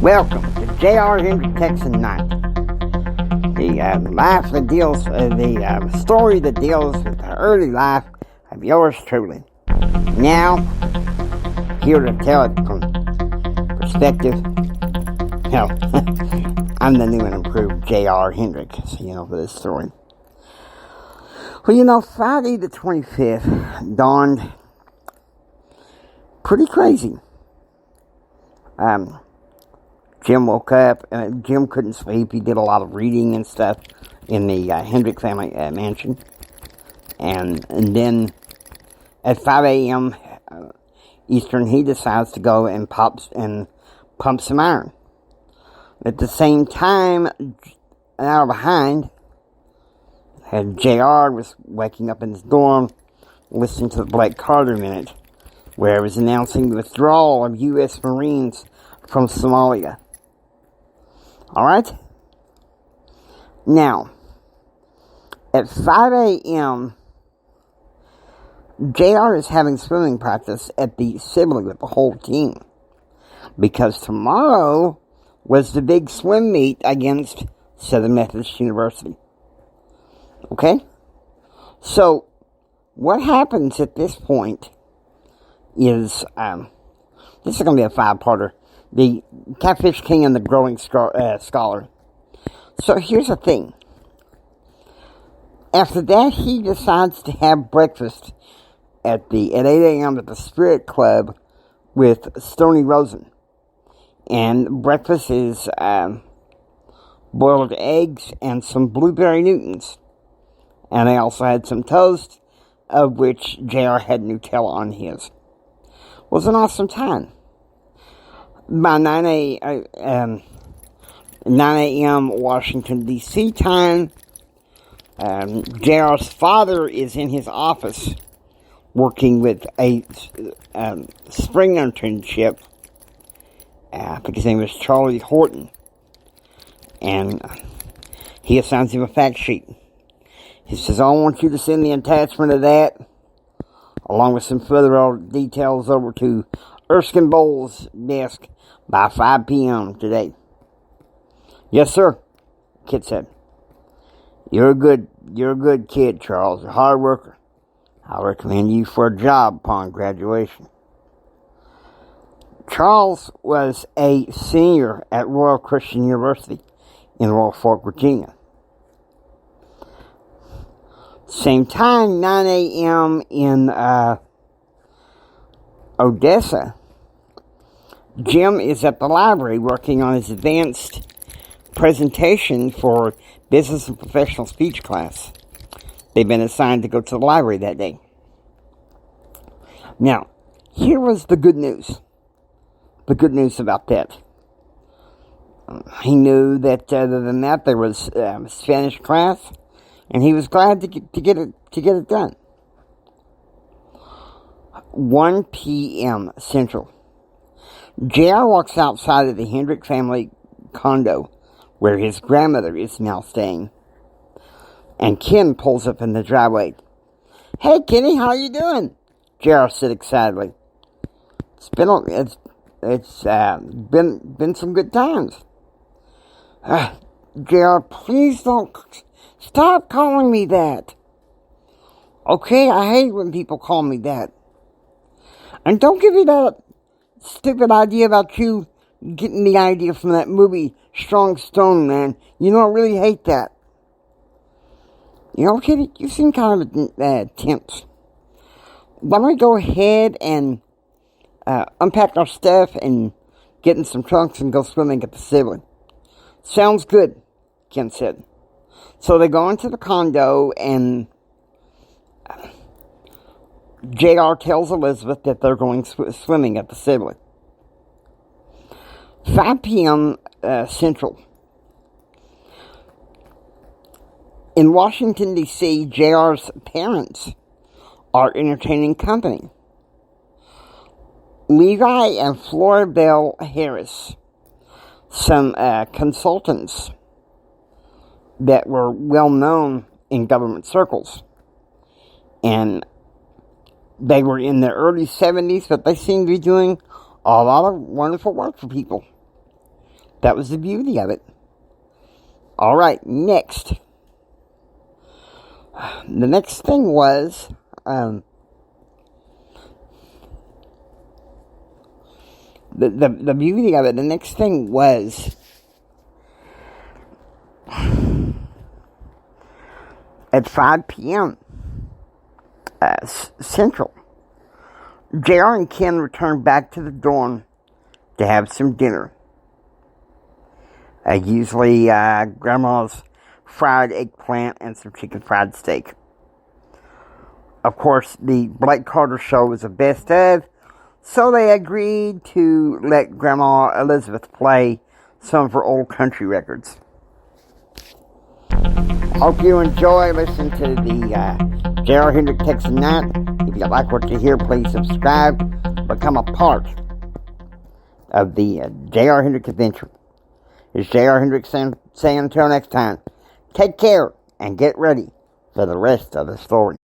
Welcome to J.R. Hendrick Texan Night. The life that deals, the story that deals with the early life of yours truly. Now, here to tell it from perspective. Hell, I'm the new and improved J.R. Hendrick, for this story. Well, Friday the 25th dawned pretty crazy. Jim woke up. Jim couldn't sleep. He did a lot of reading and stuff in the Hendrick family mansion. And then at 5 a.m. Eastern, he decides to go and pump some iron. At the same time, an hour behind, JR was waking up in his dorm, listening to the Blake Carter Minute, where it was announcing the withdrawal of U.S. Marines from Somalia. Alright? Now, at 5 a.m., JR is having swimming practice at the Sibley with the whole team. Because tomorrow was the big swim meet against Southern Methodist University. Okay? So, what happens at this point is, this is going to be a 5-parter. The Catfish King and the Growing Scholar. So here's the thing. After that, he decides to have breakfast at 8 a.m. at the Spirit Club with Stoney Rosen. And breakfast is boiled eggs and some blueberry Newtons. And they also had some toast, of which JR had Nutella on his. It was an awesome time. By 9 a.m. Washington, D.C. time, JR's father is in his office working with a spring internship. I think his name is Charlie Horton. And he assigns him a fact sheet. He says, I want you to send the attachment of that, along with some further details, over to Erskine Bowles' desk by 5 p.m. today. Yes, sir, kid said. You're a good kid, Charles. You're a hard worker. I'll recommend you for a job upon graduation. Charles was a senior at Royal Christian University in Royal Fork, Virginia. Same time, 9 a.m. in Odessa, Jim is at the library working on his advanced presentation for business and professional speech class. They've been assigned to go to the library that day. Now, here was the good news. The good news about that. He knew that other than that, there was Spanish class, and he was glad to get it done. 1 p.m. Central. JR walks outside of the Hendrick family condo, where his grandmother is now staying. And Ken pulls up in the driveway. Hey, Kenny, how you doing? JR said excitedly. It's been some good times. JR, please don't stop calling me that. Okay, I hate when people call me that. And don't give me that stupid idea about you getting the idea from that movie, Strong Stone, man. I really hate that. Kitty, you seem kind of tense. Why don't we go ahead and unpack our stuff and get in some trunks and go swimming at the Sibley? Sounds good, Ken said. So they go into the condo, and JR tells Elizabeth that they're going swimming at the Sibley. 5 p.m. Central. In Washington, D.C., JR's parents are entertaining company. Levi and Floribel Harris, some consultants that were well known in government circles. And they were in their early 70s, but they seem to be doing a lot of wonderful work for people. That was the beauty of it. Alright, next. The next thing was, the beauty of it, the next thing was, at 5 p.m. Central, JR and Ken returned back to the dorm to have some dinner. Usually Grandma's fried eggplant and some chicken fried steak. Of course, the Blake Carter show was the best of, so they agreed to let Grandma Elizabeth play some of her old country records. Hope you enjoy listening to the J.R. Hendrick Texas Night. If you like what you hear, please subscribe. Become a part of the J.R. Hendrick Adventure. It's J.R. Hendrick saying until next time, take care and get ready for the rest of the story.